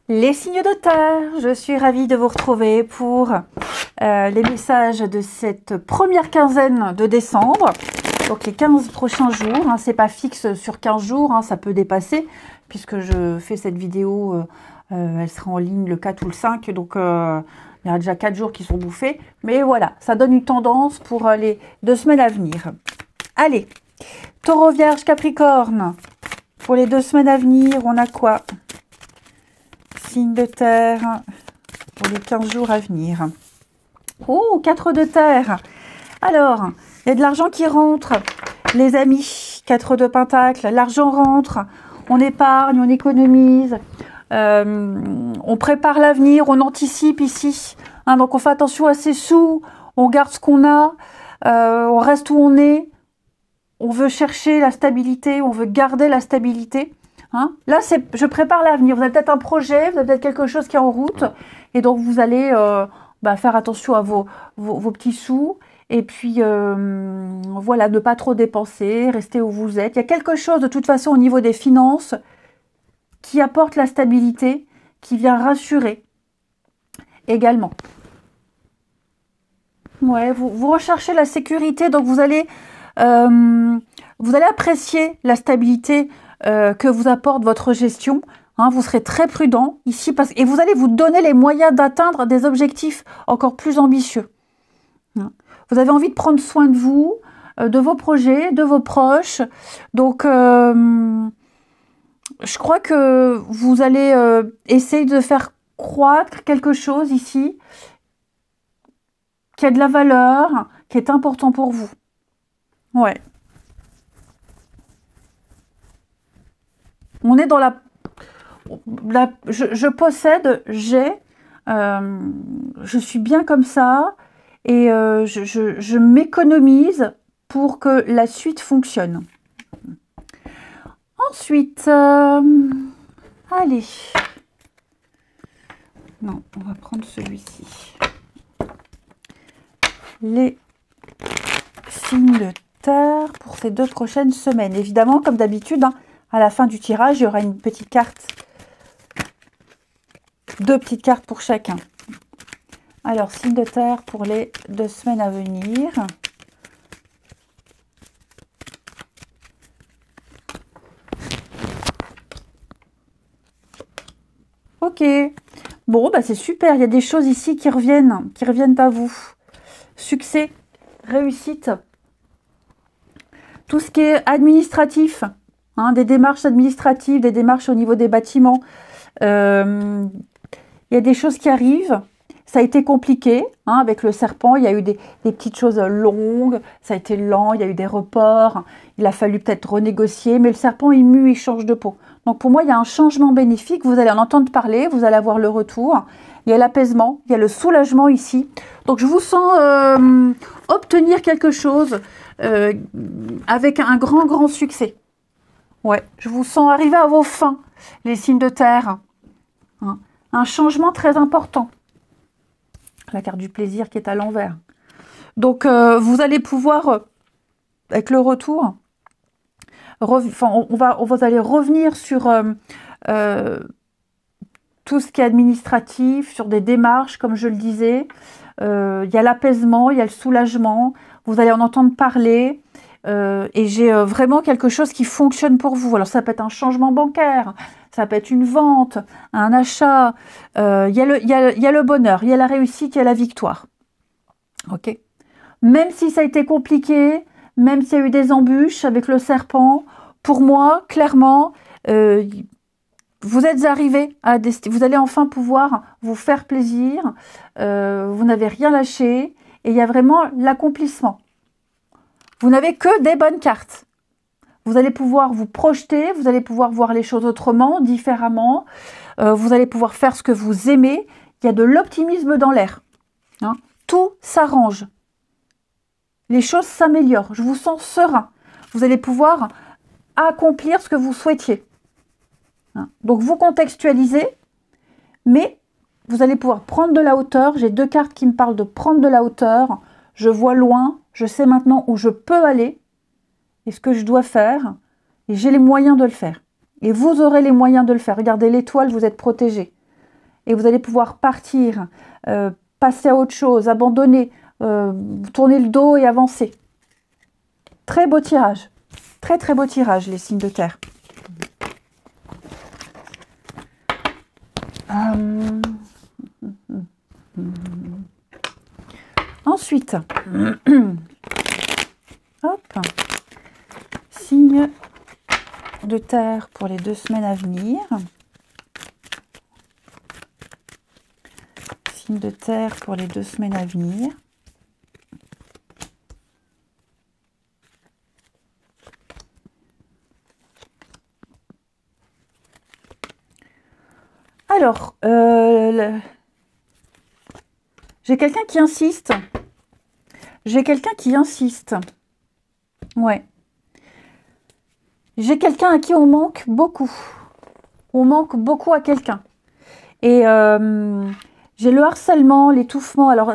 Les signes de terre, je suis ravie de vous retrouver pour les messages de cette première quinzaine de décembre. Donc les 15 prochains jours, hein, c'est pas fixe sur 15 jours, hein, ça peut dépasser puisque je fais cette vidéo, elle sera en ligne le 4 ou le 5, donc il y a déjà 4 jours qui sont bouffés. Mais voilà, ça donne une tendance pour les 2 semaines à venir. Allez, Taureau, Vierge, Capricorne, pour les 2 semaines à venir, on a quoi? Signe de terre pour les 15 jours à venir. Oh, 4 de terre. Alors, il y a de l'argent qui rentre, les amis. 4 de pentacle, l'argent rentre, on épargne, on économise, on prépare l'avenir, on anticipe ici. Hein, donc, on fait attention à ses sous, on garde ce qu'on a, on reste où on est. On veut chercher la stabilité, on veut garder la stabilité. Hein, là, je prépare l'avenir. Vous avez peut-être un projet, vous avez peut-être quelque chose qui est en route. Et donc, vous allez faire attention à vos petits sous. Et puis, voilà, ne pas trop dépenser, rester où vous êtes. Il y a quelque chose, de toute façon, au niveau des finances, qui apporte la stabilité, qui vient rassurer également. Ouais, vous recherchez la sécurité, donc vous allez apprécier la stabilité que vous apporte votre gestion. Hein, vous serez très prudent ici et vous allez vous donner les moyens d'atteindre des objectifs encore plus ambitieux. Hein. Vous avez envie de prendre soin de vous, de vos projets, de vos proches. Donc, je crois que vous allez essayer de faire croître quelque chose ici qui a de la valeur, qui est important pour vous. Ouais. On est dans je possède, j'ai, je suis bien comme ça et je m'économise pour que la suite fonctionne. Ensuite, allez. Non, on va prendre celui-ci. Les signes de terre pour ces 2 prochaines semaines. Évidemment, comme d'habitude, hein, à la fin du tirage, il y aura une petite carte. 2 petites cartes pour chacun. Alors, signe de terre pour les 2 semaines à venir. Ok. Bon, bah c'est super. Il y a des choses ici qui reviennent à vous. Succès, réussite. Tout ce qui est administratif. Hein, des démarches administratives, des démarches au niveau des bâtiments. Il y a des choses qui arrivent. Ça a été compliqué hein, avec le serpent. Il y a eu des petites choses longues. Ça a été lent. Il y a eu des reports. Il a fallu peut-être renégocier. Mais le serpent, il mue, il change de peau. Donc pour moi, il y a un changement bénéfique. Vous allez en entendre parler. Vous allez avoir le retour. Il y a l'apaisement. Il y a le soulagement ici. Donc je vous sens obtenir quelque chose avec un grand succès. Ouais, je vous sens arriver à vos fins, les signes de terre. Hein. Un changement très important. La carte du plaisir qui est à l'envers. Donc, vous allez pouvoir, avec le retour, vous allez revenir sur tout ce qui est administratif, sur des démarches, comme je le disais. Il y a l'apaisement, il y a le soulagement. Vous allez en entendre parler. Et j'ai vraiment quelque chose qui fonctionne pour vous. Alors ça peut être un changement bancaire, ça peut être une vente, un achat. Il y a le bonheur, il y a la réussite, il y a la victoire. Ok. Même si ça a été compliqué, même s'il y a eu des embûches avec le serpent, pour moi, clairement, vous êtes arrivés à vous allez enfin pouvoir vous faire plaisir. Vous n'avez rien lâché et il y a vraiment l'accomplissement. Vous n'avez que des bonnes cartes. Vous allez pouvoir vous projeter, vous allez pouvoir voir les choses autrement, différemment. Vous allez pouvoir faire ce que vous aimez. Il y a de l'optimisme dans l'air. Hein. Tout s'arrange. Les choses s'améliorent. Je vous sens serein. Vous allez pouvoir accomplir ce que vous souhaitiez. Hein. Donc vous contextualisez, mais vous allez pouvoir prendre de la hauteur. J'ai 2 cartes qui me parlent de prendre de la hauteur. Je vois loin. Je sais maintenant où je peux aller et ce que je dois faire. Et j'ai les moyens de le faire. Et vous aurez les moyens de le faire. Regardez l'étoile, vous êtes protégés. et vous allez pouvoir partir, passer à autre chose, abandonner, tourner le dos et avancer. Très beau tirage. Très très beau tirage, les signes de terre. Ensuite, hop, signe de terre pour les 2 semaines à venir. Signe de terre pour les 2 semaines à venir. Alors, j'ai quelqu'un qui insiste. J'ai quelqu'un qui insiste. Ouais. J'ai quelqu'un à qui on manque beaucoup. On manque beaucoup à quelqu'un. Et j'ai le harcèlement, l'étouffement. Alors,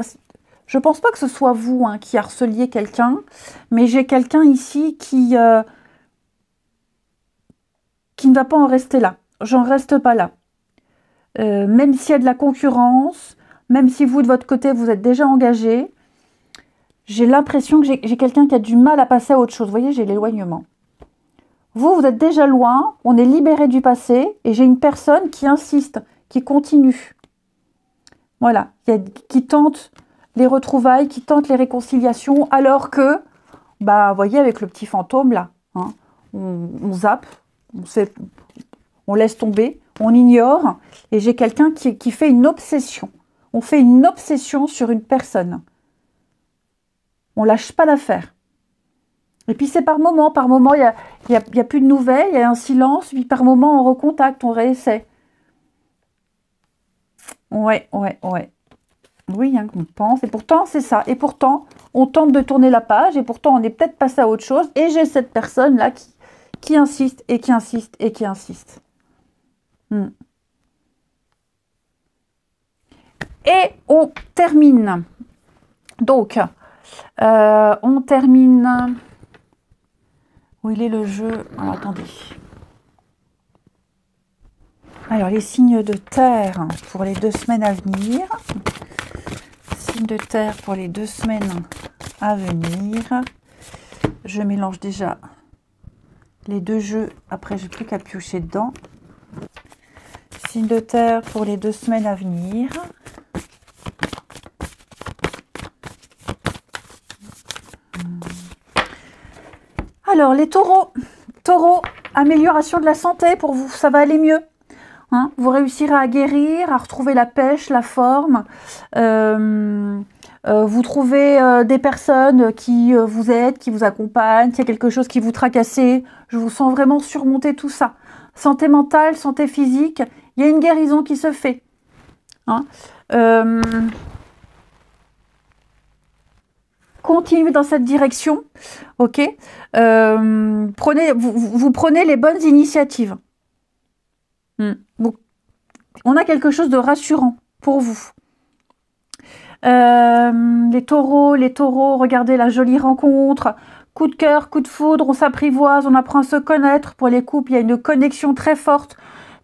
je ne pense pas que ce soit vous hein, qui harceliez quelqu'un, mais j'ai quelqu'un ici qui ne va pas en rester là. J'en reste pas là. Même s'il y a de la concurrence, même si vous, de votre côté, vous êtes déjà engagé, j'ai l'impression que j'ai quelqu'un qui a du mal à passer à autre chose. Vous voyez, j'ai l'éloignement. Vous êtes déjà loin, on est libéré du passé, et j'ai une personne qui insiste, qui continue. Voilà, qui tente les retrouvailles, qui tente les réconciliations, alors que, bah, vous voyez, avec le petit fantôme, là, hein, on zappe, on laisse tomber, on ignore, et j'ai quelqu'un qui fait une obsession. On fait une obsession sur une personne. On lâche pas l'affaire. Et puis c'est par moment, il y a plus de nouvelles, il y a un silence, puis par moment on recontacte, on réessaie. Ouais. Oui, hein, on pense, et pourtant c'est ça. Et pourtant, on tente de tourner la page, et pourtant on est peut-être passé à autre chose, et j'ai cette personne-là qui insiste, et qui insiste, et qui insiste. Et on termine. Donc, on termine... Où il est le jeu? Alors, attendez. Alors, les signes de terre pour les 2 semaines à venir. Signes de terre pour les 2 semaines à venir. Je mélange déjà les 2 jeux. Après, j'ai plus qu'à piocher dedans. Signes de terre pour les 2 semaines à venir. Alors, les taureaux, amélioration de la santé pour vous, ça va aller mieux. Hein, vous réussirez à guérir, à retrouver la pêche, la forme. Vous trouvez des personnes qui vous aident, qui vous accompagnent. S'il y a quelque chose qui vous tracasse, je vous sens vraiment surmonter tout ça. Santé mentale, santé physique, il y a une guérison qui se fait. Hein, continuez dans cette direction, ok. Vous prenez les bonnes initiatives. On a quelque chose de rassurant pour vous. Les taureaux, regardez la jolie rencontre. Coup de cœur, coup de foudre, on s'apprivoise, on apprend à se connaître. Pour les couples, il y a une connexion très forte,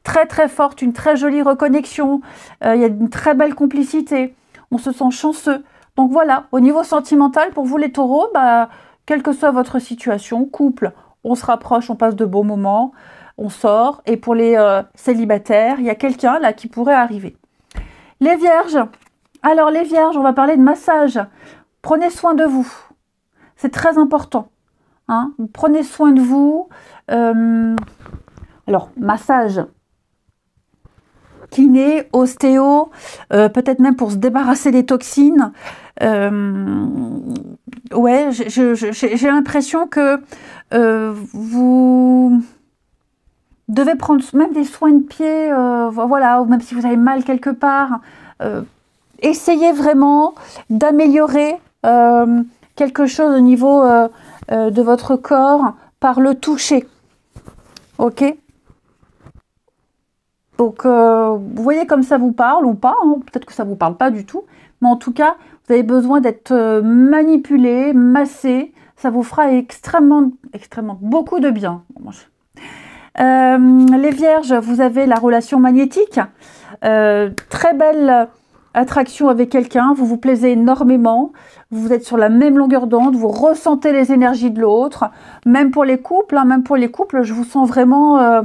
très forte, une très jolie reconnexion. Il y a une très belle complicité. On se sent chanceux. Donc voilà, au niveau sentimental, pour vous les taureaux, bah, quelle que soit votre situation, couple, on se rapproche, on passe de beaux moments, on sort. Et pour les célibataires, il y a quelqu'un là qui pourrait arriver. Les vierges, alors les vierges, on va parler de massage. Prenez soin de vous, c'est très important. Hein, prenez soin de vous. Alors, massage, kiné, ostéo, peut-être même pour se débarrasser des toxines. Ouais, j'ai l'impression que vous devez prendre même des soins de pied, voilà, ou même si vous avez mal quelque part. Essayez vraiment d'améliorer quelque chose au niveau de votre corps par le toucher. Ok ? Donc, vous voyez comme ça vous parle ou pas, hein, peut-être que ça vous parle pas du tout, mais en tout cas, vous avez besoin d'être manipulé, massé, ça vous fera extrêmement beaucoup de bien. Les Vierges, vous avez la relation magnétique. Très belle attraction avec quelqu'un. Vous vous plaisez énormément. Vous êtes sur la même longueur d'onde. Vous ressentez les énergies de l'autre. Même pour les couples, même pour les couples, je vous sens vraiment...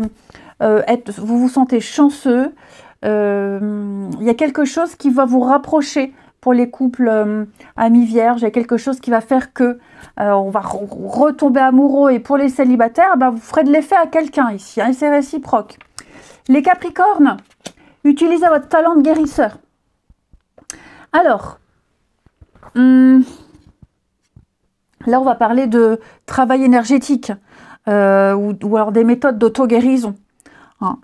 vous vous sentez chanceux. Il y a quelque chose qui va vous rapprocher pour les couples amis vierges. Il y a quelque chose qui va faire que on va retomber amoureux. Et pour les célibataires, vous ferez de l'effet à quelqu'un ici, et c'est réciproque. Les Capricornes, utilisez votre talent de guérisseur. Alors, là on va parler de travail énergétique ou alors des méthodes d'auto-guérison. Hein.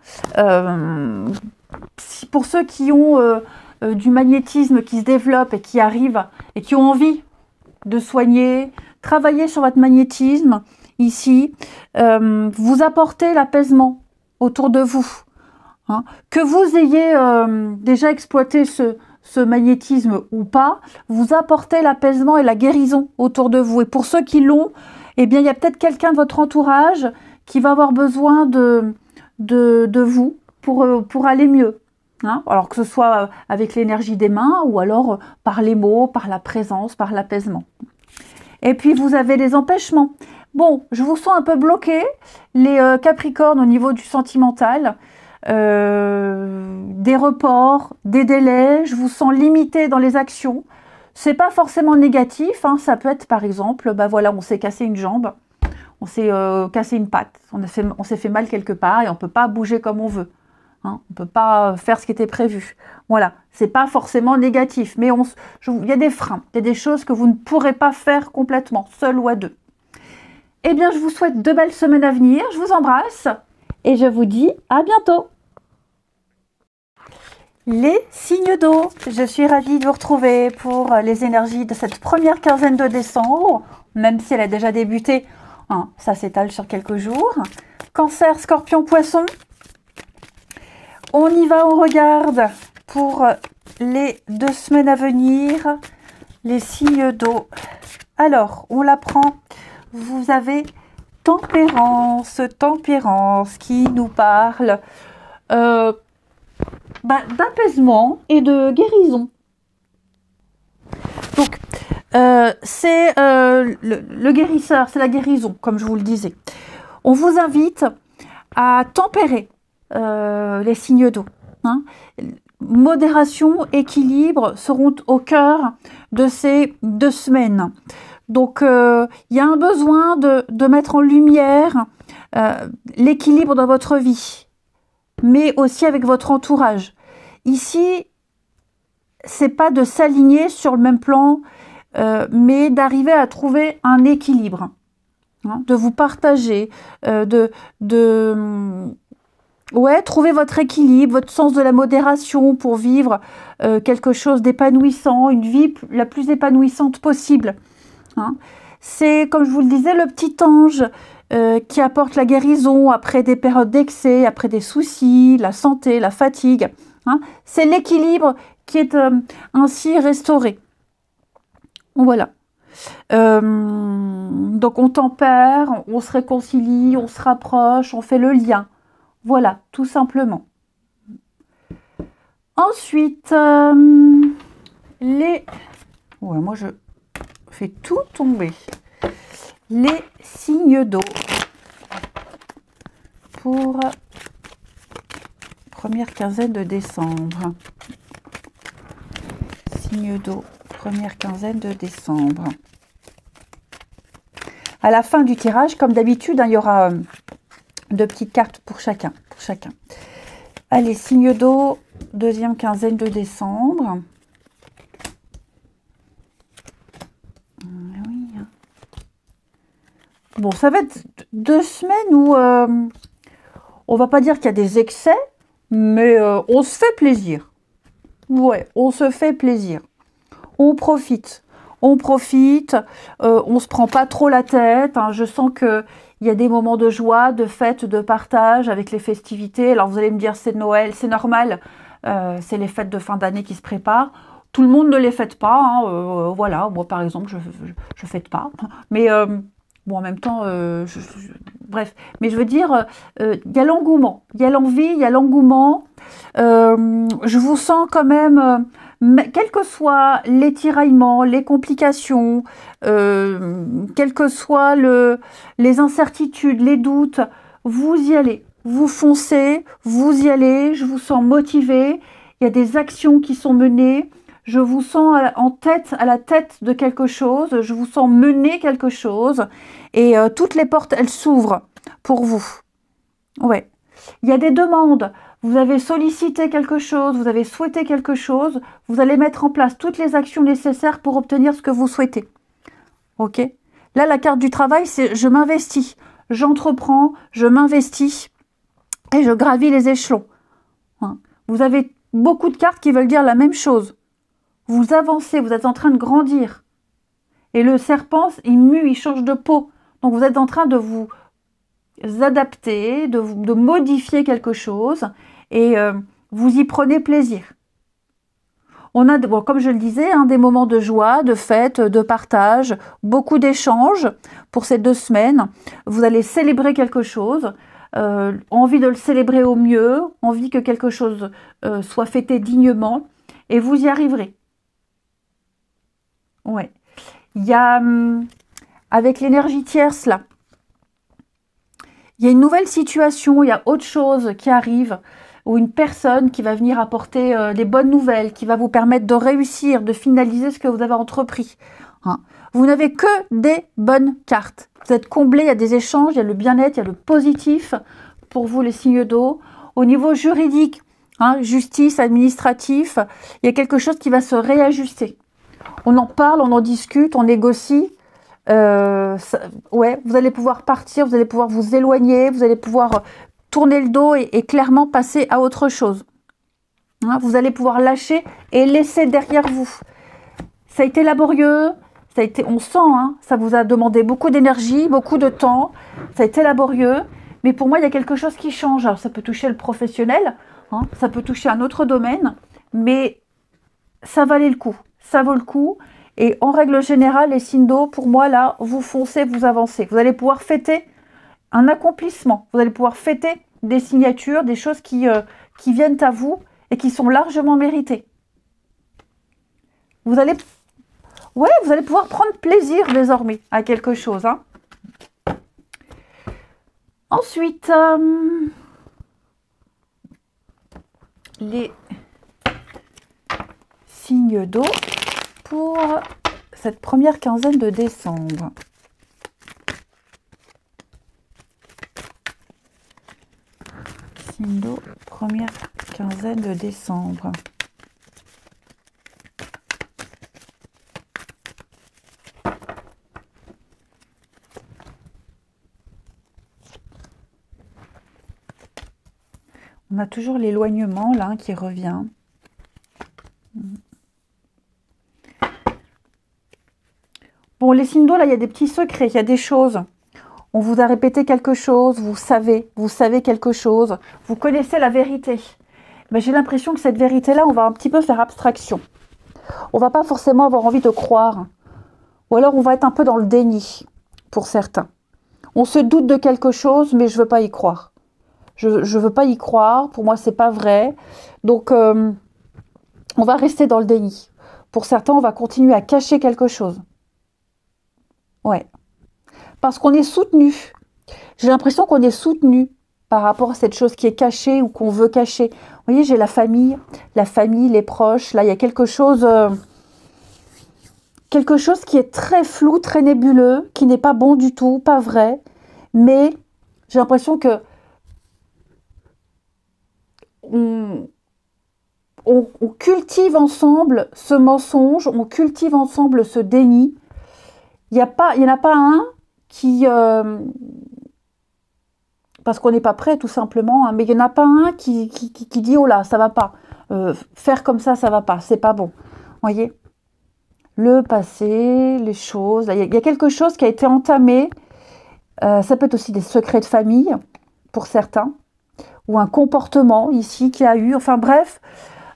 Pour ceux qui ont du magnétisme qui se développe et qui arrivent et qui ont envie de soigner, travailler sur votre magnétisme ici, vous apportez l'apaisement autour de vous. Hein. Que vous ayez déjà exploité ce magnétisme ou pas, vous apportez l'apaisement et la guérison autour de vous. Et pour ceux qui l'ont, eh bien, il y a peut-être quelqu'un de votre entourage qui va avoir besoin de vous pour aller mieux. Hein, alors que ce soit avec l'énergie des mains ou alors par les mots, par la présence, par l'apaisement. Et puis vous avez les empêchements. Bon, je vous sens un peu bloqué, les Capricornes au niveau du sentimental, des reports, des délais, je vous sens limité dans les actions. C'est pas forcément négatif, hein, ça peut être par exemple, voilà, on s'est cassé une jambe, on s'est cassé une patte, on s'est fait mal quelque part et on peut pas bouger comme on veut. Hein, on ne peut pas faire ce qui était prévu. Voilà, c'est pas forcément négatif, mais il y a des freins, il y a des choses que vous ne pourrez pas faire complètement, seul ou à deux. Eh bien, je vous souhaite de belles semaines à venir, je vous embrasse et je vous dis à bientôt. Les signes d'eau, je suis ravie de vous retrouver pour les énergies de cette première quinzaine de décembre, même si elle a déjà débuté, hein, ça s'étale sur quelques jours. Cancer, Scorpion, Poisson. On y va, on regarde pour les 2 semaines à venir, les signes d'eau. Alors, on la prend. Vous avez Tempérance qui nous parle d'apaisement et de guérison. Donc, c'est le guérisseur, c'est la guérison, comme je vous le disais. On vous invite à tempérer les signes d'eau. Hein. Modération, équilibre seront au cœur de ces 2 semaines. Donc, il y a un besoin de mettre en lumière l'équilibre dans votre vie, mais aussi avec votre entourage. Ici, c'est pas de s'aligner sur le même plan, mais d'arriver à trouver un équilibre, hein, de vous partager, trouver votre équilibre, votre sens de la modération pour vivre quelque chose d'épanouissant, une vie la plus épanouissante possible. Hein. C'est, comme je vous le disais, le petit ange qui apporte la guérison après des périodes d'excès, après des soucis, la santé, la fatigue. Hein. C'est l'équilibre qui est ainsi restauré. Voilà. Donc on tempère, on se réconcilie, on se rapproche, on fait le lien. Voilà, tout simplement. Ensuite, moi je fais tout tomber. Les signes d'eau pour première quinzaine de décembre. Signes d'eau, première quinzaine de décembre. À la fin du tirage, comme d'habitude, hein, il y aura 2 petites cartes pour chacun. Allez, signes d'eau, deuxième quinzaine de décembre. Oui. Bon, ça va être 2 semaines où on va pas dire qu'il y a des excès, mais on se fait plaisir. Ouais, on se fait plaisir. On profite. On se prend pas trop la tête. Hein. Je sens que il y a des moments de joie, de fête, de partage avec les festivités. Alors vous allez me dire c'est Noël, c'est normal, c'est les fêtes de fin d'année qui se préparent. Tout le monde ne les fête pas. Hein. Voilà, moi par exemple je fête pas. Mais Bon, en même temps, bref. Mais je veux dire, il y a l'engouement, il y a l'envie, il y a l'engouement. Je vous sens quand même, quels que soient les tiraillements, les complications, quelles que soient les incertitudes, les doutes, vous y allez. Vous foncez, vous y allez, je vous sens motivé. Il y a des actions qui sont menées. Je vous sens à la tête de quelque chose, je vous sens mener quelque chose et toutes les portes, elles s'ouvrent pour vous. Ouais. Il y a des demandes, vous avez sollicité quelque chose, vous avez souhaité quelque chose, vous allez mettre en place toutes les actions nécessaires pour obtenir ce que vous souhaitez. Ok? Là, la carte du travail, c'est je m'investis, j'entreprends, je m'investis et je gravis les échelons. Hein. Vous avez beaucoup de cartes qui veulent dire la même chose. Vous avancez, vous êtes en train de grandir. Et le serpent, il mue, il change de peau. Donc vous êtes en train de vous adapter, de modifier quelque chose et vous y prenez plaisir. On a, bon, comme je le disais, hein, des moments de joie, de fête, de partage, beaucoup d'échanges pour ces 2 semaines. Vous allez célébrer quelque chose, envie de le célébrer au mieux, envie que quelque chose soit fêté dignement et vous y arriverez. Ouais. Il y a, avec l'énergie tierce là, il y a une nouvelle situation, il y a autre chose qui arrive, ou une personne qui va venir apporter des bonnes nouvelles, qui va vous permettre de réussir, de finaliser ce que vous avez entrepris. Hein. Vous n'avez que des bonnes cartes. Vous êtes comblés, il y a des échanges, il y a le bien-être, il y a le positif pour vous les signes d'eau. Au niveau juridique, hein, justice, administratif, il y a quelque chose qui va se réajuster. On en parle, on en discute, on négocie. Ouais, vous allez pouvoir partir, vous allez pouvoir vous éloigner, vous allez pouvoir tourner le dos et clairement passer à autre chose. Hein, vous allez pouvoir lâcher et laisser derrière vous. Ça a été laborieux, ça a été, on sent, hein, ça vous a demandé beaucoup d'énergie, beaucoup de temps, ça a été laborieux, mais pour moi, il y a quelque chose qui change. Alors, ça peut toucher le professionnel, hein, ça peut toucher un autre domaine, mais ça valait le coup. Ça vaut le coup. Et en règle générale, les signes d'eau, pour moi, là, vous foncez, vous avancez. Vous allez pouvoir fêter un accomplissement. Vous allez pouvoir fêter des signatures, des choses qui viennent à vous et qui sont largement méritées. Vous allez pouvoir prendre plaisir désormais à quelque chose. Hein. Ensuite, les signes d'eau pour cette première quinzaine de décembre. Signe d'eau, première quinzaine de décembre. On a toujours l'éloignement là qui revient. Bon, les signes d'eau, là, il y a des petits secrets, il y a des choses. On vous a répété quelque chose, vous savez quelque chose, vous connaissez la vérité. Mais j'ai l'impression que cette vérité-là, on va un petit peu faire abstraction. On va pas forcément avoir envie de croire. Ou alors, on va être un peu dans le déni, pour certains. On se doute de quelque chose, mais je veux pas y croire. Je veux pas y croire, pour moi, c'est pas vrai. Donc, on va rester dans le déni. Pour certains, on va continuer à cacher quelque chose. Ouais. Parce qu'on est soutenu. J'ai l'impression qu'on est soutenu par rapport à cette chose qui est cachée ou qu'on veut cacher. Vous voyez, j'ai la famille, les proches. Là, il y a quelque chose qui est très flou, très nébuleux, qui n'est pas bon du tout, pas vrai. Mais j'ai l'impression que on cultive ensemble ce mensonge, on cultive ensemble ce déni. Il n'y en a pas un qui... parce qu'on n'est pas prêt tout simplement, hein, mais il n'y en a pas un qui dit « Oh là, ça va pas, faire comme ça va pas, c'est pas bon. » Vous voyez, le passé, les choses, il y a quelque chose qui a été entamé. Ça peut être aussi des secrets de famille pour certains, ou un comportement ici qui a eu, enfin bref.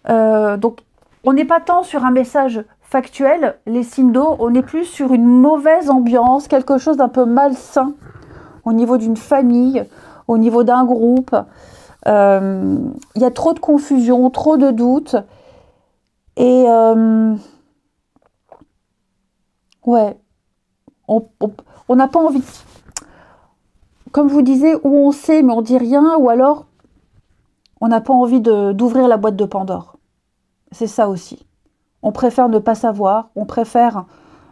Donc, on n'est pas tant sur un message factuel, les signes d'eau, on est plus sur une mauvaise ambiance, quelque chose d'un peu malsain au niveau d'une famille, au niveau d'un groupe. Il y a trop de confusion, trop de doutes. Et ouais, on n'a pas envie, comme je vous disais, où on sait mais on dit rien, ou alors on n'a pas envie d'ouvrir la boîte de Pandore. C'est ça aussi. On préfère ne pas savoir, on préfère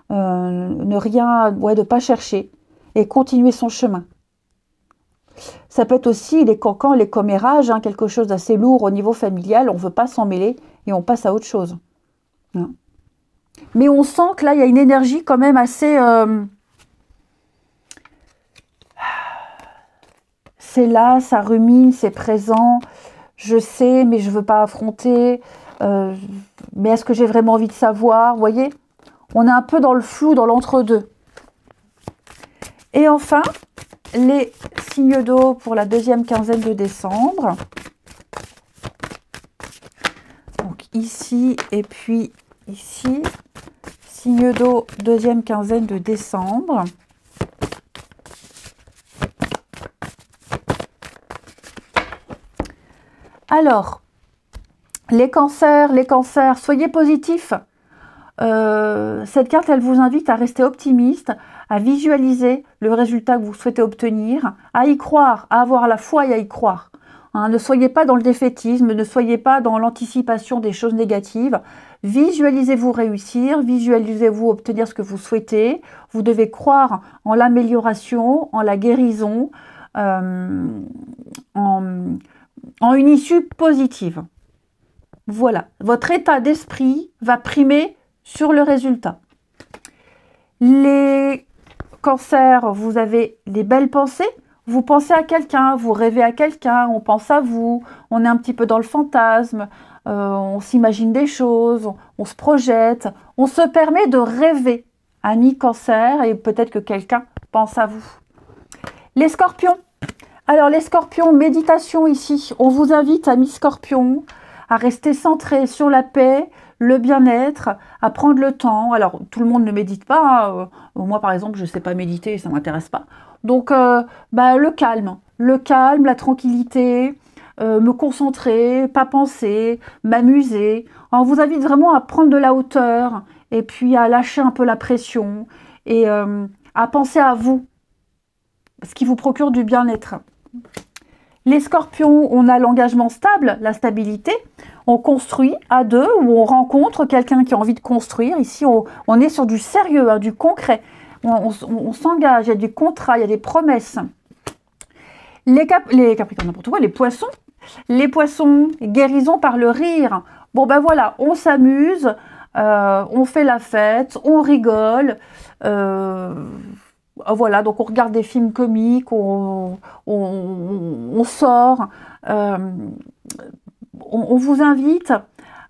ne rien, de pas chercher et continuer son chemin. Ça peut être aussi les cancans, les commérages, quelque chose d'assez lourd au niveau familial, on ne veut pas s'en mêler et on passe à autre chose. Hein. Mais on sent que là, il y a une énergie quand même assez... c'est là, ça rumine, c'est présent, je sais, mais je ne veux pas affronter, mais est-ce que j'ai vraiment envie de savoir? Vous voyez, on est un peu dans le flou, dans l'entre-deux. Et enfin, les signes d'eau pour la deuxième quinzaine de décembre. Donc ici et puis ici, signe d'eau, deuxième quinzaine de décembre. Alors, les cancers, soyez positifs. Cette carte, elle vous invite à rester optimiste, à visualiser le résultat que vous souhaitez obtenir, à y croire, à avoir la foi et à y croire. Hein, ne soyez pas dans le défaitisme, ne soyez pas dans l'anticipation des choses négatives. Visualisez-vous réussir, visualisez-vous obtenir ce que vous souhaitez. Vous devez croire en l'amélioration, en la guérison, en une issue positive. Voilà, votre état d'esprit va primer sur le résultat. Les cancers, vous avez des belles pensées, vous pensez à quelqu'un, vous rêvez à quelqu'un, on pense à vous, on est un petit peu dans le fantasme, on s'imagine des choses, on se projette, on se permet de rêver, amis cancer, et peut-être que quelqu'un pense à vous. Les scorpions. Alors les scorpions, méditation ici, on vous invite, amis scorpions, à rester centré sur la paix, le bien-être, à prendre le temps. Alors, tout le monde ne médite pas. Hein. Moi, par exemple, je ne sais pas méditer, ça ne m'intéresse pas. Donc, le calme, la tranquillité, me concentrer, pas penser, m'amuser. On vous invite vraiment à prendre de la hauteur et puis à lâcher un peu la pression et à penser à vous, ce qui vous procure du bien-être. Les scorpions, on a l'engagement stable, la stabilité. On construit à deux ou on rencontre quelqu'un qui a envie de construire. Ici, on est sur du sérieux, du concret. On s'engage, il y a du contrat, il y a des promesses. Les Capricornes, n'importe quoi, les poissons. Les poissons, guérison par le rire. Bon ben voilà, on s'amuse, on fait la fête, on rigole. Voilà, donc on regarde des films comiques, on sort, on vous invite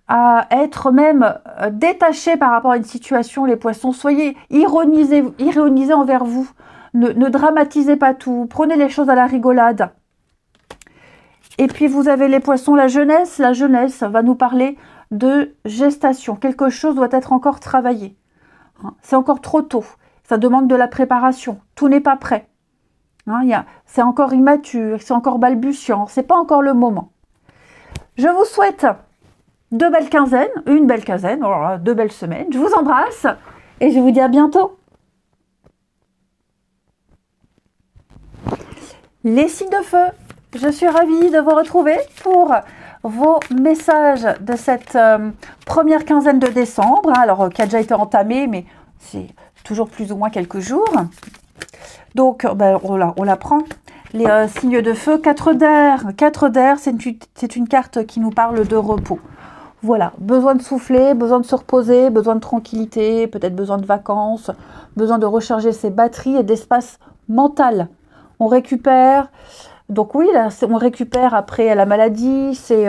à être même détaché par rapport à une situation, les poissons. Soyez ironisés envers vous, ne dramatisez pas tout, prenez les choses à la rigolade. Et puis vous avez les poissons, la jeunesse va nous parler de gestation, quelque chose doit être encore travaillé, c'est encore trop tôt. Ça demande de la préparation. Tout n'est pas prêt. Hein, c'est encore immature, c'est encore balbutiant, c'est pas encore le moment. Je vous souhaite une belle quinzaine, 2 belles semaines. Je vous embrasse et je vous dis à bientôt. Les signes de feu, je suis ravie de vous retrouver pour vos messages de cette première quinzaine de décembre, alors qui a déjà été entamée, mais c'est toujours plus ou moins quelques jours. Donc, on la prend. Les signes de feu, 4 d'air. 4 d'air, c'est une carte qui nous parle de repos. Voilà, besoin de souffler, besoin de se reposer, besoin de tranquillité, peut-être besoin de vacances, besoin de recharger ses batteries et d'espace mental. On récupère. Donc oui, là, on récupère après la maladie, c'est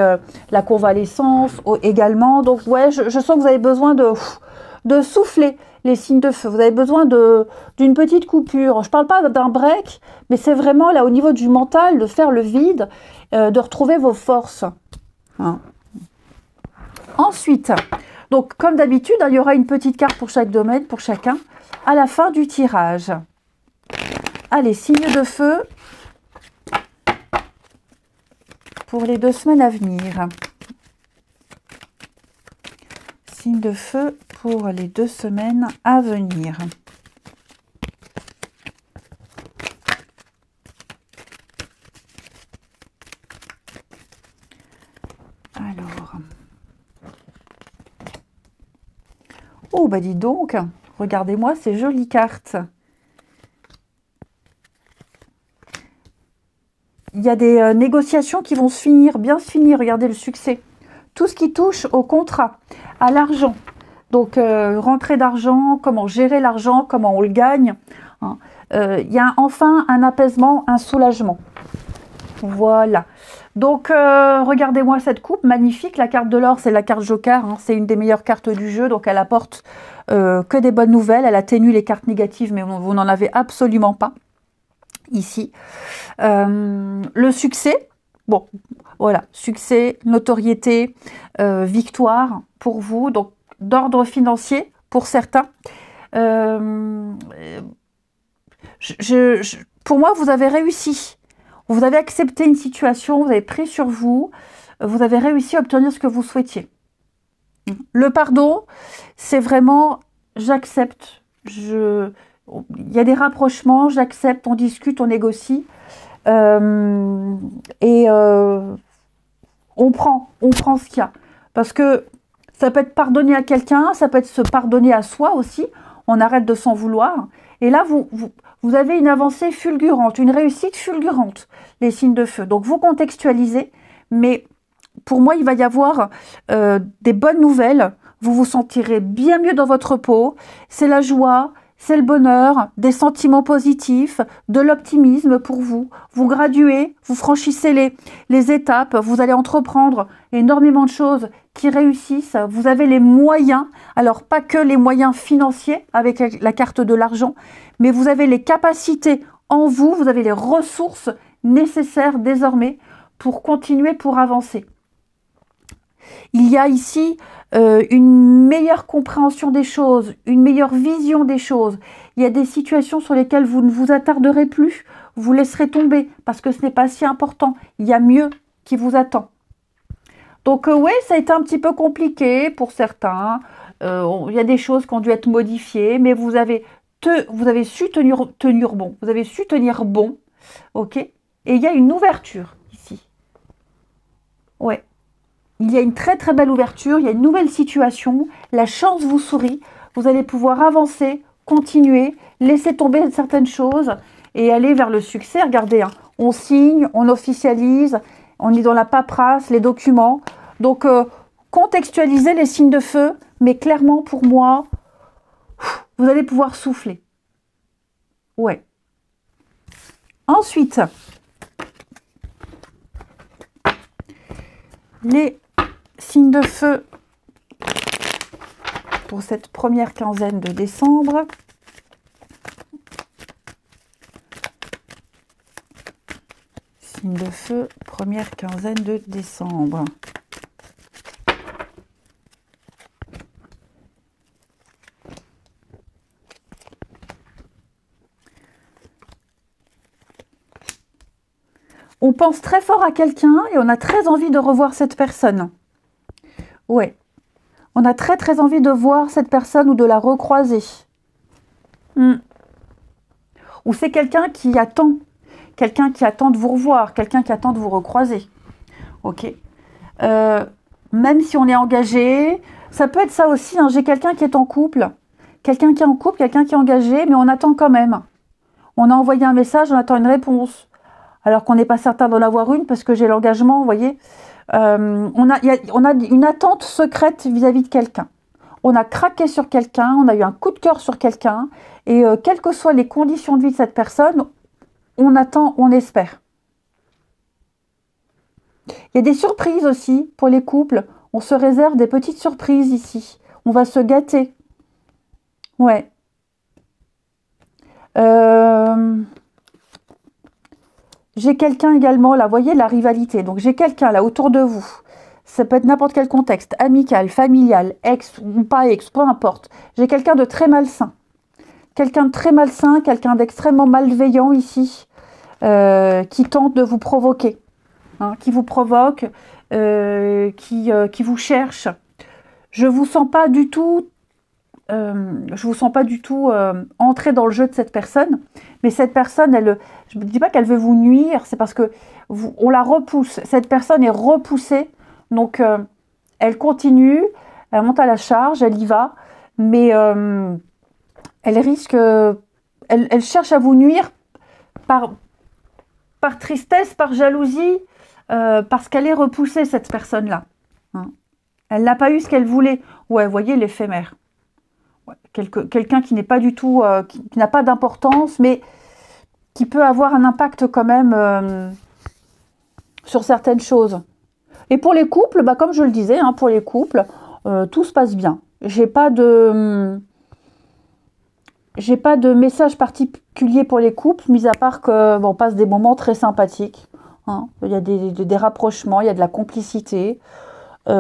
la convalescence également. Donc ouais, je sens que vous avez besoin de souffler. Les signes de feu, vous avez besoin d'une petite coupure. Je ne parle pas d'un break, mais c'est vraiment là au niveau du mental, de faire le vide, de retrouver vos forces. Hein. Ensuite, Donc, comme d'habitude, il y aura une petite carte pour chaque domaine, pour chacun, à la fin du tirage. Allez, signe de feu pour les 2 semaines à venir. Signe de feu pour les 2 semaines à venir. Alors. Oh, bah dis donc, regardez-moi ces jolies cartes. Il y a des négociations qui vont bien se finir. Regardez le succès. Tout ce qui touche au contrat, à l'argent. Donc, rentrée d'argent, comment gérer l'argent, comment on le gagne. Hein. Il y a enfin un apaisement, un soulagement. Voilà. Donc, regardez-moi cette coupe, magnifique. La carte de l'or, c'est la carte Joker. Hein. C'est une des meilleures cartes du jeu. Donc, elle apporte que des bonnes nouvelles. Elle atténue les cartes négatives, mais vous n'en avez absolument pas ici. Le succès, bon, voilà, succès, notoriété, victoire pour vous. Donc, d'ordre financier pour certains. Pour moi, vous avez réussi. Vous avez accepté une situation, vous avez pris sur vous, vous avez réussi à obtenir ce que vous souhaitiez. Le pardon, c'est vraiment, j'accepte. Il y a des rapprochements, j'accepte, on discute, on négocie. On prend ce qu'il y a. Parce que ça peut être pardonner à quelqu'un, ça peut être se pardonner à soi aussi. On arrête de s'en vouloir. Et là, vous avez une avancée fulgurante, une réussite fulgurante, les signes de feu. Donc, vous contextualisez, mais pour moi, il va y avoir des bonnes nouvelles. Vous vous sentirez bien mieux dans votre peau. C'est la joie, c'est le bonheur, des sentiments positifs, de l'optimisme pour vous. Vous graduez, vous franchissez les étapes, vous allez entreprendre énormément de choses qui réussissent. Vous avez les moyens, alors pas que les moyens financiers avec la carte de l'argent, mais vous avez les capacités en vous, vous avez les ressources nécessaires désormais pour continuer, pour avancer. Il y a ici une meilleure compréhension des choses, une meilleure vision des choses. Il y a des situations sur lesquelles vous ne vous attarderez plus, vous laisserez tomber parce que ce n'est pas si important. Il y a mieux qui vous attend. Donc oui, ça a été un petit peu compliqué pour certains. Il y a des choses qui ont dû être modifiées, mais vous avez su tenir bon. Vous avez su tenir bon, ok. Et il y a une ouverture ici. Ouais. Il y a une très très belle ouverture, il y a une nouvelle situation, la chance vous sourit, vous allez pouvoir avancer, continuer, laisser tomber certaines choses et aller vers le succès. Regardez, hein, on signe, on officialise, on est dans la paperasse, les documents. Donc, contextualisez les signes de feu, mais clairement pour moi, vous allez pouvoir souffler. Ouais. Ensuite, les signes de feu pour cette première quinzaine de décembre. Signe de feu, première quinzaine de décembre. On pense très fort à quelqu'un et on a très envie de revoir cette personne. Ouais. On a très très envie de voir cette personne ou de la recroiser. Ou c'est quelqu'un qui attend. Quelqu'un qui attend de vous revoir. Quelqu'un qui attend de vous recroiser. Ok. Même si on est engagé, ça peut être ça aussi. Hein. J'ai quelqu'un qui est en couple. Quelqu'un qui est en couple, quelqu'un qui est engagé, mais on attend quand même. On a envoyé un message, on attend une réponse. Alors qu'on n'est pas certain d'en avoir une parce que j'ai l'engagement, vous voyez. On a une attente secrète vis-à-vis de quelqu'un. On a craqué sur quelqu'un, on a eu un coup de cœur sur quelqu'un. Et quelles que soient les conditions de vie de cette personne, on attend, on espère. Il y a des surprises aussi pour les couples. On se réserve des petites surprises ici. On va se gâter. Ouais. J'ai quelqu'un également, là, vous voyez la rivalité. Donc, j'ai quelqu'un là autour de vous. Ça peut être n'importe quel contexte, amical, familial, ex ou pas ex, peu importe. J'ai quelqu'un de très malsain. Quelqu'un de très malsain, quelqu'un d'extrêmement malveillant ici, qui tente de vous provoquer, hein, qui vous provoque, qui vous cherche. Je vous sens pas du tout, entrer dans le jeu de cette personne, mais cette personne, je ne dis pas qu'elle veut vous nuire, c'est parce que on la repousse. Cette personne est repoussée, donc elle continue, elle monte à la charge, elle y va, mais elle risque, elle cherche à vous nuire par tristesse, par jalousie, parce qu'elle est repoussée, cette personne-là. Hein. Elle n'a pas eu ce qu'elle voulait. Ouais, vous voyez l'éphémère. Ouais, quelqu'un qui n'est pas du tout, qui n'a pas d'importance, mais qui peut avoir un impact quand même sur certaines choses. Et pour les couples, bah, comme je le disais, hein, pour les couples, tout se passe bien. J'ai pas de message particulier pour les couples, mis à part que on passe des moments très sympathiques. Hein. Il y a des rapprochements, il y a de la complicité. Pas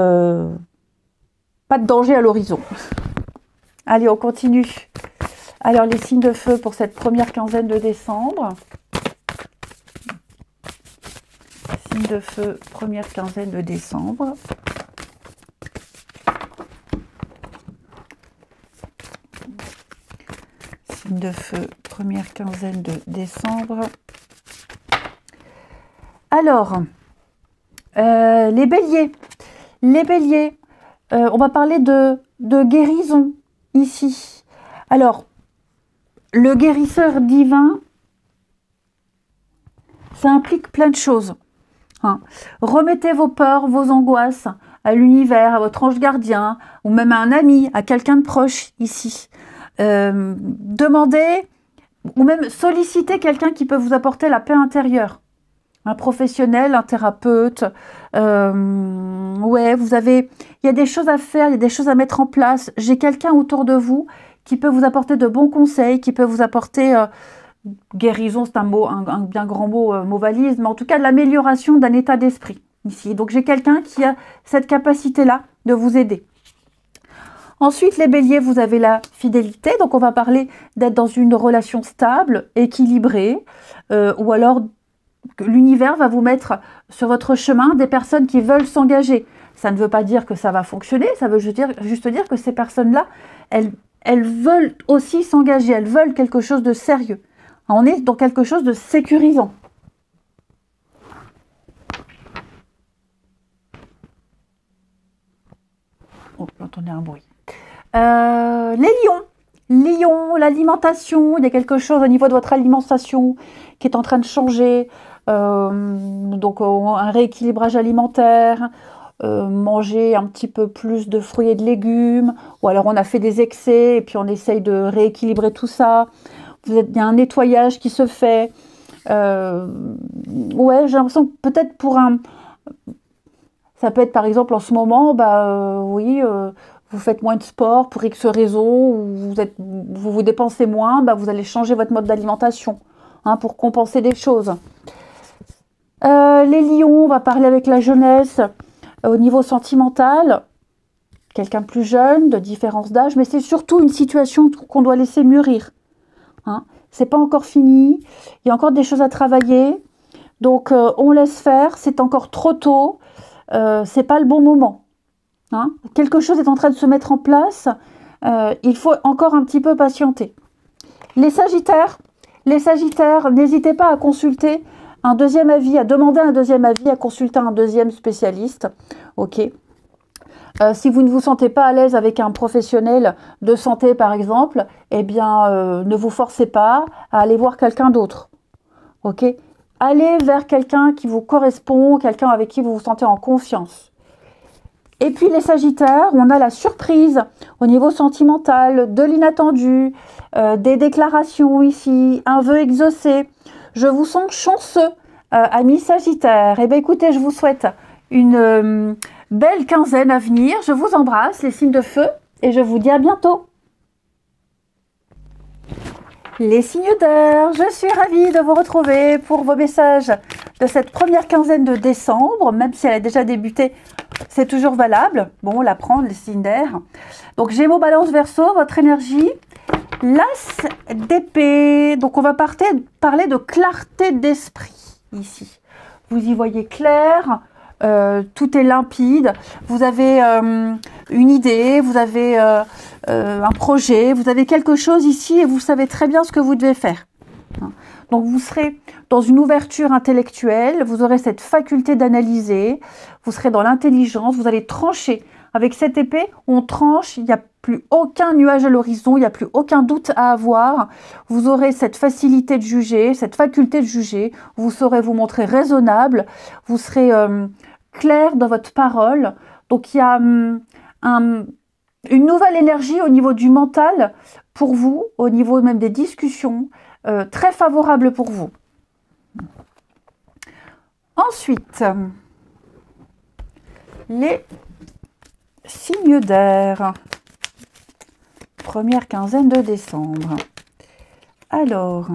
de danger à l'horizon. Allez, on continue. Alors, les signes de feu pour cette première quinzaine de décembre. Signes de feu, première quinzaine de décembre. Signes de feu, première quinzaine de décembre. Alors, les béliers. Les béliers, on va parler de guérison ici. Alors, le guérisseur divin, ça implique plein de choses. Hein. Remettez vos peurs, vos angoisses à l'univers, à votre ange gardien, ou même à un ami, à quelqu'un de proche ici. Demandez, ou même sollicitez quelqu'un qui peut vous apporter la paix intérieure. Un professionnel, un thérapeute. Ouais, il y a des choses à faire, il y a des choses à mettre en place. J'ai quelqu'un autour de vous qui peut vous apporter de bons conseils, qui peut vous apporter guérison, c'est un bien grand mot valise, mais en tout cas de l'amélioration d'un état d'esprit ici. Donc j'ai quelqu'un qui a cette capacité-là de vous aider. Ensuite, les béliers, vous avez la fidélité. Donc on va parler d'être dans une relation stable, équilibrée, ou alors l'univers va vous mettre sur votre chemin des personnes qui veulent s'engager. Ça ne veut pas dire que ça va fonctionner, ça veut juste dire que ces personnes-là, elles veulent aussi s'engager, elles veulent quelque chose de sérieux. On est dans quelque chose de sécurisant. Oh, j'entendais un bruit. Les lions. Lions, l'alimentation, il y a quelque chose au niveau de votre alimentation qui est en train de changer. Donc un rééquilibrage alimentaire, manger un petit peu plus de fruits et de légumes, ou alors on a fait des excès et puis on essaye de rééquilibrer tout ça. Il y a un nettoyage qui se fait. Ouais, j'ai l'impression que peut-être ça peut être par exemple en ce moment, oui, vous faites moins de sport pour X raison, ou vous dépensez moins, vous allez changer votre mode d'alimentation, hein, pour compenser des choses. Les lions, on va parler avec la jeunesse au niveau sentimental, quelqu'un de plus jeune, de différence d'âge, mais c'est surtout une situation qu'on doit laisser mûrir. Hein. C'est pas encore fini, il y a encore des choses à travailler, donc on laisse faire, c'est encore trop tôt, c'est pas le bon moment. Hein. Quelque chose est en train de se mettre en place, il faut encore un petit peu patienter. Les sagittaires, n'hésitez pas à consulter un deuxième avis, à demander un deuxième avis, à consulter un deuxième spécialiste. Ok. Si vous ne vous sentez pas à l'aise avec un professionnel de santé, par exemple, eh bien, ne vous forcez pas à aller voir quelqu'un d'autre. Ok. Allez vers quelqu'un qui vous correspond, quelqu'un avec qui vous vous sentez en confiance. Et puis les sagittaires, on a la surprise au niveau sentimental, de l'inattendu, des déclarations ici, un vœu exaucé. Je vous sens chanceux, amis sagittaires. Eh bien écoutez, je vous souhaite une belle quinzaine à venir. Je vous embrasse, les signes de feu, et je vous dis à bientôt. Les signes d'air, je suis ravie de vous retrouver pour vos messages de cette première quinzaine de décembre, même si elle a déjà débuté c'est toujours valable. Bon, on la prend, les signes d'air. Donc, Gémeaux, Balance, Verseau, votre énergie. L'As d'épée. Donc, on va parler de clarté d'esprit ici. Vous y voyez clair, tout est limpide. Vous avez une idée, vous avez un projet, vous avez quelque chose ici et vous savez très bien ce que vous devez faire. Donc, vous serez dans une ouverture intellectuelle, vous aurez cette faculté d'analyser, vous serez dans l'intelligence, vous allez trancher. Avec cette épée, on tranche, il n'y a plus aucun nuage à l'horizon, il n'y a plus aucun doute à avoir. Vous aurez cette facilité de juger, cette faculté de juger, vous saurez vous montrer raisonnable, vous serez clair dans votre parole. Donc, il y a une nouvelle énergie au niveau du mental pour vous, au niveau même des discussions, très favorable pour vous. Ensuite, les signes d'air. Première quinzaine de décembre. Alors,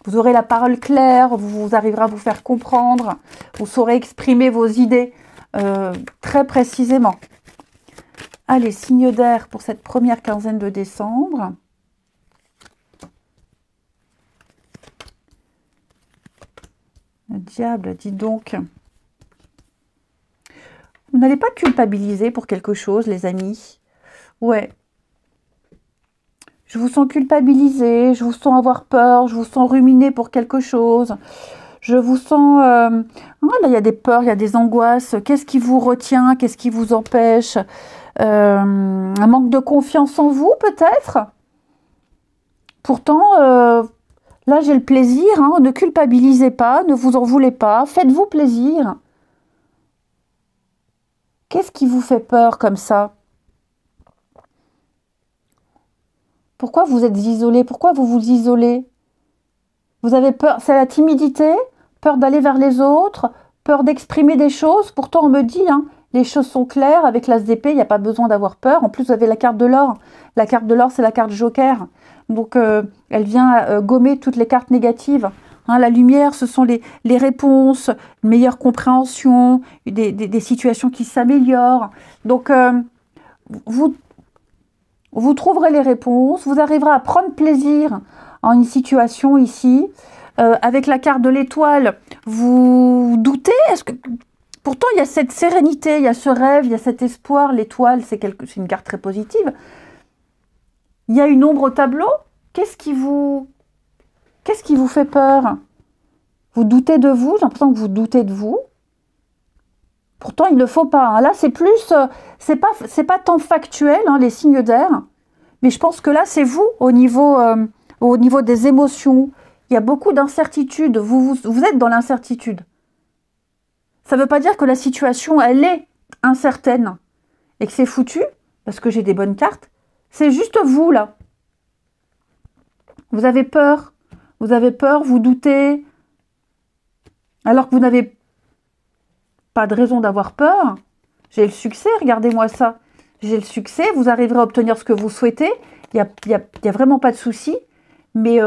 vous aurez la parole claire, vous arriverez à vous faire comprendre, vous saurez exprimer vos idées très précisément. Allez, signes d'air pour cette première quinzaine de décembre. Le diable, dis donc. Vous n'allez pas culpabiliser pour quelque chose, les amis. Ouais. Je vous sens culpabiliser, je vous sens avoir peur, je vous sens ruminer pour quelque chose. Je vous sens... là, il y a des peurs, il y a des angoisses. Qu'est-ce qui vous retient? Qu'est-ce qui vous empêche? Un manque de confiance en vous, peut-être? Pourtant... là, j'ai le plaisir, hein, ne culpabilisez pas, ne vous en voulez pas, faites-vous plaisir. Qu'est-ce qui vous fait peur comme ça? Pourquoi vous êtes isolé? Pourquoi vous vous isolez? Vous avez peur, c'est la timidité, peur d'aller vers les autres, peur d'exprimer des choses. Pourtant, on me dit, hein, les choses sont claires, avec l'As d'épée, il n'y a pas besoin d'avoir peur. En plus, vous avez la carte de l'or. La carte de l'or, c'est la carte Joker. Donc, elle vient gommer toutes les cartes négatives. Hein, la lumière, ce sont les réponses, une meilleure compréhension, des situations qui s'améliorent. Donc, vous trouverez les réponses, vous arriverez à prendre plaisir en une situation ici. Avec la carte de l'étoile, vous doutez? Pourtant, il y a cette sérénité, il y a ce rêve, il y a cet espoir. L'étoile, c'est une carte très positive. Il y a une ombre au tableau. Qu'est-ce qui vous fait peur? Vous doutez de vous? J'ai l'impression que vous doutez de vous. Pourtant, il ne faut pas. Hein. Là, c'est plus... c'est pas tant factuel, hein, les signes d'air. Mais je pense que là, c'est vous, au niveau des émotions. Il y a beaucoup d'incertitudes. Vous êtes dans l'incertitude. Ça ne veut pas dire que la situation, elle est incertaine. Et que c'est foutu, parce que j'ai des bonnes cartes. C'est juste vous, là. Vous avez peur, vous doutez, alors que vous n'avez pas de raison d'avoir peur. J'ai le succès, regardez-moi ça. J'ai le succès, vous arriverez à obtenir ce que vous souhaitez. Il n'y a vraiment pas de souci. Mais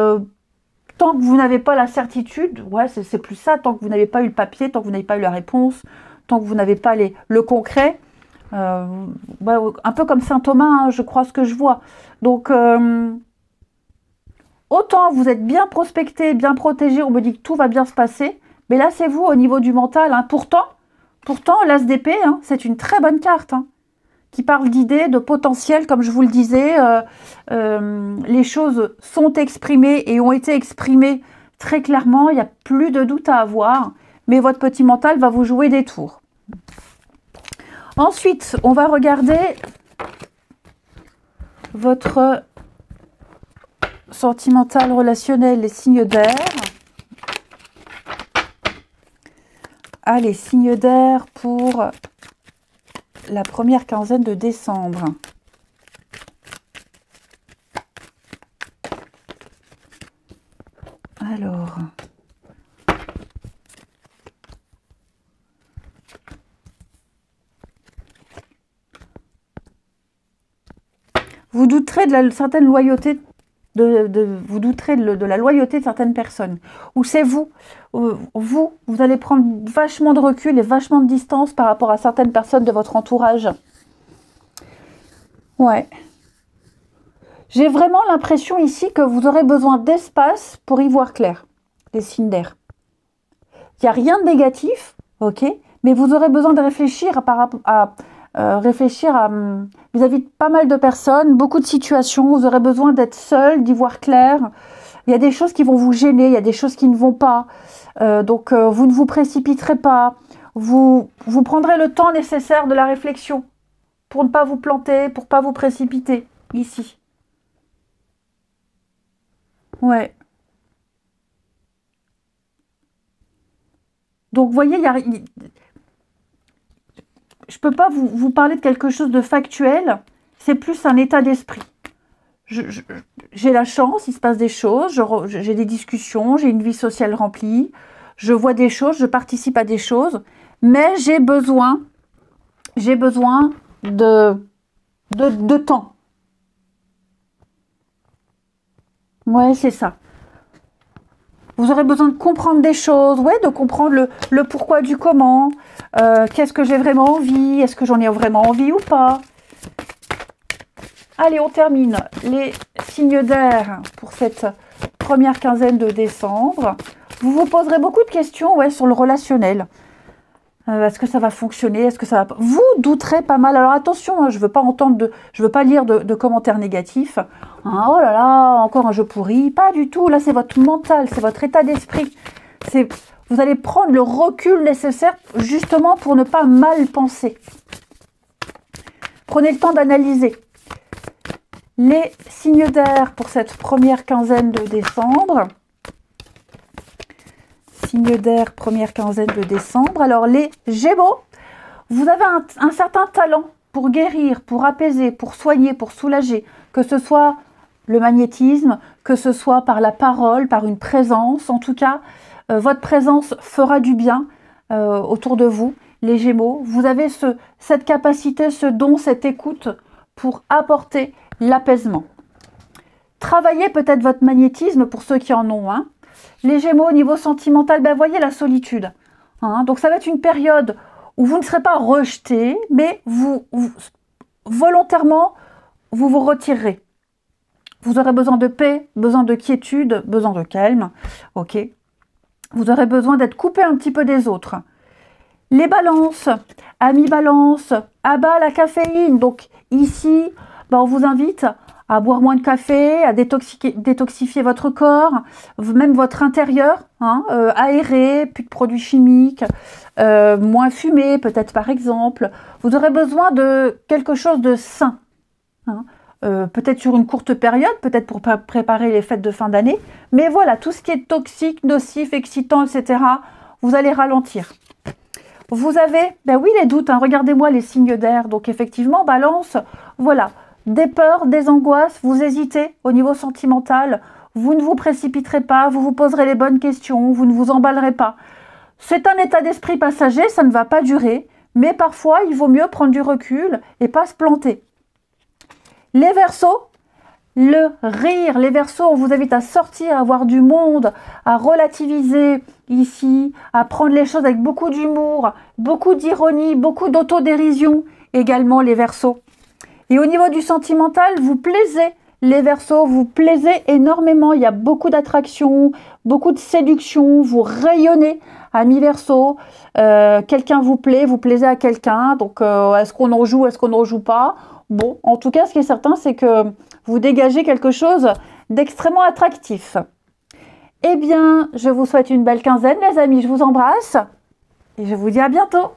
tant que vous n'avez pas la certitude, ouais, c'est plus ça. Tant que vous n'avez pas eu le papier, tant que vous n'avez pas eu la réponse, tant que vous n'avez pas le concret. Ouais, un peu comme Saint Thomas, hein, je crois ce que je vois. Donc... autant vous êtes bien prospecté, bien protégé, on me dit que tout va bien se passer, mais là c'est vous au niveau du mental. Hein. Pourtant, l'As d'épée, hein, c'est une très bonne carte, hein, qui parle d'idées, de potentiel, comme je vous le disais. Les choses sont exprimées et ont été exprimées très clairement, il n'y a plus de doute à avoir, mais votre petit mental va vous jouer des tours. Ensuite, on va regarder votre... sentimental, relationnel, les signes d'air. Allez, signes d'air pour la première quinzaine de décembre. Alors... vous douterez de la certaine loyauté vous douterez de la loyauté de certaines personnes. Ou c'est vous allez prendre vachement de recul et vachement de distance par rapport à certaines personnes de votre entourage. Ouais. J'ai vraiment l'impression ici que vous aurez besoin d'espace pour y voir clair, les signes d'air. Il n'y a rien de négatif, ok, mais vous aurez besoin de réfléchir vis-à-vis de pas mal de personnes, beaucoup de situations. Vous aurez besoin d'être seul, d'y voir clair. Il y a des choses qui vont vous gêner, il y a des choses qui ne vont pas. Donc vous ne vous précipiterez pas. Vous prendrez le temps nécessaire de la réflexion pour ne pas vous planter, pour ne pas vous précipiter ici. Ouais. Donc, vous voyez, je ne peux pas vous parler de quelque chose de factuel. C'est plus un état d'esprit. J'ai la chance, il se passe des choses, j'ai des discussions, j'ai une vie sociale remplie, je vois des choses, je participe à des choses, mais j'ai besoin de temps. Ouais, c'est ça. Vous aurez besoin de comprendre des choses, ouais, de comprendre le pourquoi du comment, qu'est-ce que j'ai vraiment envie, est-ce que j'en ai vraiment envie ou pas. Allez, on termine les signes d'air pour cette première quinzaine de décembre. Vous vous poserez beaucoup de questions, ouais, sur le relationnel. Est-ce que ça va fonctionner? Est-ce que ça va pas? Vous douterez pas mal. Alors attention, hein, je veux pas lire de commentaires négatifs. Hein, oh là là, encore un jeu pourri. Pas du tout. Là, c'est votre mental, c'est votre état d'esprit. Vous allez prendre le recul nécessaire justement pour ne pas mal penser. Prenez le temps d'analyser. Les signes d'air pour cette première quinzaine de décembre. Signe d'air, première quinzaine de décembre. Alors, les Gémeaux, vous avez un certain talent pour guérir, pour apaiser, pour soigner, pour soulager, que ce soit le magnétisme, que ce soit par la parole, par une présence. En tout cas, votre présence fera du bien autour de vous, les Gémeaux. Vous avez cette capacité, ce don, cette écoute pour apporter l'apaisement. Travaillez peut-être votre magnétisme pour ceux qui en ont un. Les Gémeaux, au niveau sentimental, ben voyez la solitude. Hein, donc ça va être une période où vous ne serez pas rejeté, mais volontairement, vous vous retirerez. Vous aurez besoin de paix, besoin de quiétude, besoin de calme. Ok. Vous aurez besoin d'être coupé un petit peu des autres. Les balances, amis balance, à bas la caféine. Donc ici, ben, on vous invite à boire moins de café, à détoxifier votre corps, même votre intérieur, hein, aéré, plus de produits chimiques, moins fumé peut-être par exemple. Vous aurez besoin de quelque chose de sain, hein, peut-être sur une courte période, peut-être pour préparer les fêtes de fin d'année, mais voilà, tout ce qui est toxique, nocif, excitant, etc., vous allez ralentir. Vous avez, ben oui, les doutes, hein, regardez-moi les signes d'air, donc effectivement, balance, voilà, des peurs, des angoisses, vous hésitez au niveau sentimental, vous ne vous précipiterez pas, vous vous poserez les bonnes questions, vous ne vous emballerez pas. C'est un état d'esprit passager, ça ne va pas durer, mais parfois il vaut mieux prendre du recul et pas se planter. Les Verseaux, le rire, les Verseaux, on vous invite à sortir, à voir du monde, à relativiser ici, à prendre les choses avec beaucoup d'humour, beaucoup d'ironie, beaucoup d'autodérision également les Verseaux. Et au niveau du sentimental, vous plaisez, les Verseaux, vous plaisez énormément. Il y a beaucoup d'attraction, beaucoup de séduction, vous rayonnez, amis Verseaux. Quelqu'un vous plaît, vous plaisez à quelqu'un. Donc, est-ce qu'on en joue, est-ce qu'on ne joue pas? Bon, en tout cas, ce qui est certain, c'est que vous dégagez quelque chose d'extrêmement attractif. Eh bien, je vous souhaite une belle quinzaine, les amis. Je vous embrasse et je vous dis à bientôt.